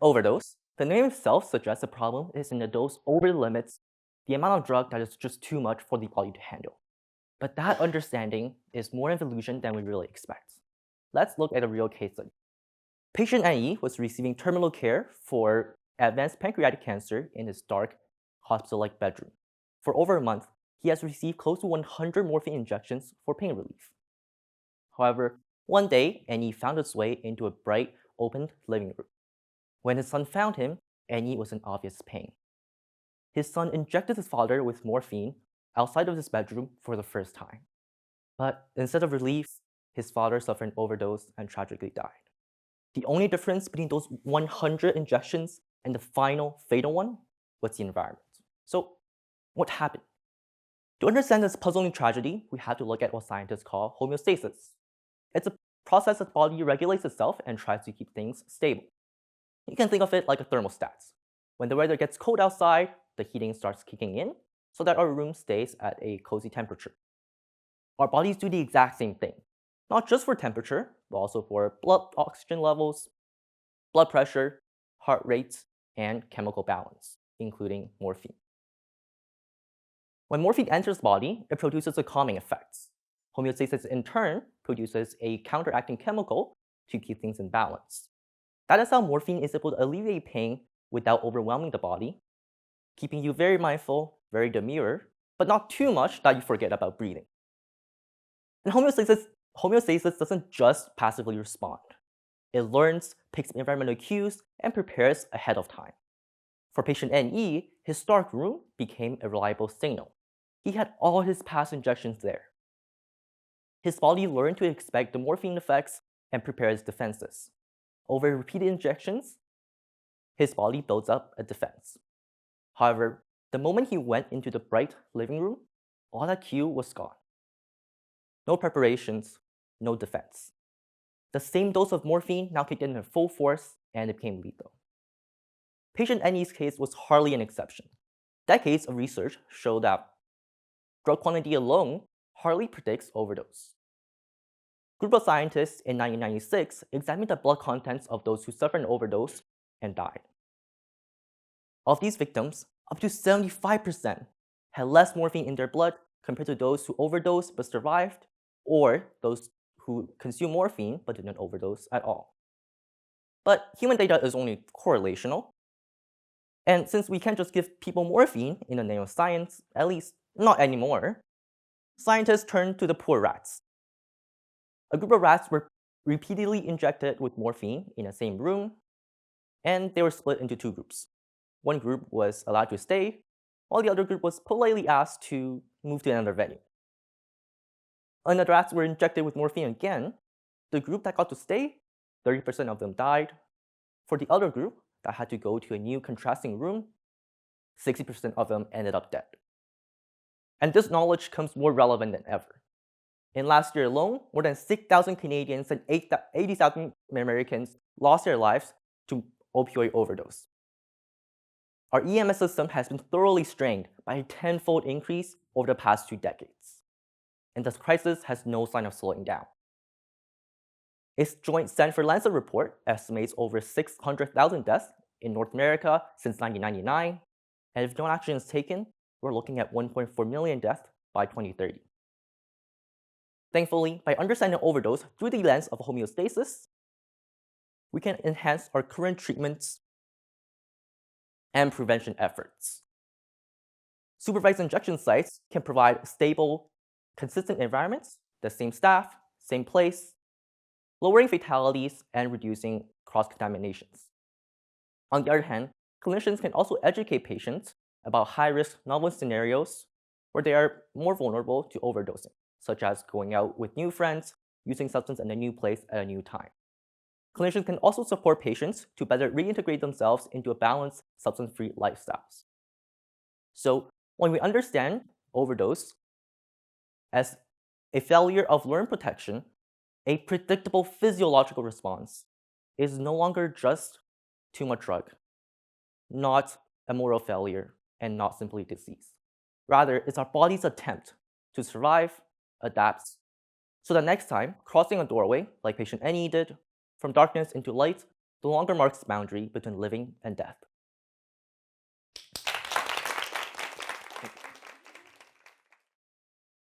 Overdose. The name itself suggests the problem is in the dose over the limits, the amount of drug that is just too much for the body to handle. But that understanding is more of an illusion than we really expect. Let's look at a real case study. Patient NE was receiving terminal care for advanced pancreatic cancer in his dark, hospital-like bedroom. For over a month, he has received close to 100 morphine injections for pain relief. However, one day, NE found its way into a bright, opened living room. When his son found him, NE was in obvious pain. His son injected his father with morphine outside of his bedroom for the first time. But instead of relief, his father suffered an overdose and tragically died. The only difference between those 100 injections and the final fatal one was the environment. So, what happened? To understand this puzzling tragedy, we have to look at what scientists call homeostasis. It's a process that the body regulates itself and tries to keep things stable. You can think of it like a thermostat. When the weather gets cold outside, the heating starts kicking in so that our room stays at a cozy temperature. Our bodies do the exact same thing, not just for temperature, but also for blood oxygen levels, blood pressure, heart rate, and chemical balance, including morphine. When morphine enters the body, it produces a calming effect. Homeostasis in turn produces a counteracting chemical to keep things in balance. That is how morphine is able to alleviate pain without overwhelming the body, keeping you very mindful, very demure, but not too much that you forget about breathing. And homeostasis doesn't just passively respond. It learns, picks up environmental cues, and prepares ahead of time. For patient NE, his dark room became a reliable signal. He had all his past injections there. His body learned to expect the morphine effects and prepare its defenses. Over repeated injections, his body builds up a defense. However, the moment he went into the bright living room, all that cue was gone. No preparations, no defense. The same dose of morphine now kicked in full force and it became lethal. Patient NE's case was hardly an exception. Decades of research show that drug quantity alone hardly predicts overdose. A group of scientists in 1996 examined the blood contents of those who suffered an overdose and died. Of these victims, up to 75% had less morphine in their blood compared to those who overdosed but survived, or those who consumed morphine but didn't overdose at all. But human data is only correlational. And since we can't just give people morphine in the name of science, at least not anymore, scientists turned to the poor rats. A group of rats were repeatedly injected with morphine in the same room, and they were split into two groups. One group was allowed to stay, while the other group was politely asked to move to another venue. When the rats were injected with morphine again, the group that got to stay, 30% of them died. For the other group that had to go to a new contrasting room, 60% of them ended up dead. And this knowledge becomes more relevant than ever. In last year alone, more than 6,000 Canadians and 80,000 Americans lost their lives to opioid overdose. Our EMS system has been thoroughly strained by a tenfold increase over the past 2 decades. And this crisis has no sign of slowing down. Its joint Stanford-Lancet report estimates over 600,000 deaths in North America since 1999, and if no action is taken, we're looking at 1.4 million deaths by 2030. Thankfully, by understanding overdose through the lens of homeostasis, we can enhance our current treatments and prevention efforts. Supervised injection sites can provide stable, consistent environments, the same staff, same place, lowering fatalities and reducing cross-contaminations. On the other hand, clinicians can also educate patients about high-risk novel scenarios where they are more vulnerable to overdosing, such as going out with new friends, using substance in a new place at a new time. Clinicians can also support patients to better reintegrate themselves into a balanced, substance-free lifestyles. So, when we understand overdose as a failure of learned protection, a predictable physiological response is no longer just too much drug, not a moral failure, and not simply disease. Rather, it's our body's attempt to survive, adapt, so that next time, crossing a doorway, like patient NE did, from darkness into light, no longer marks the boundary between living and death.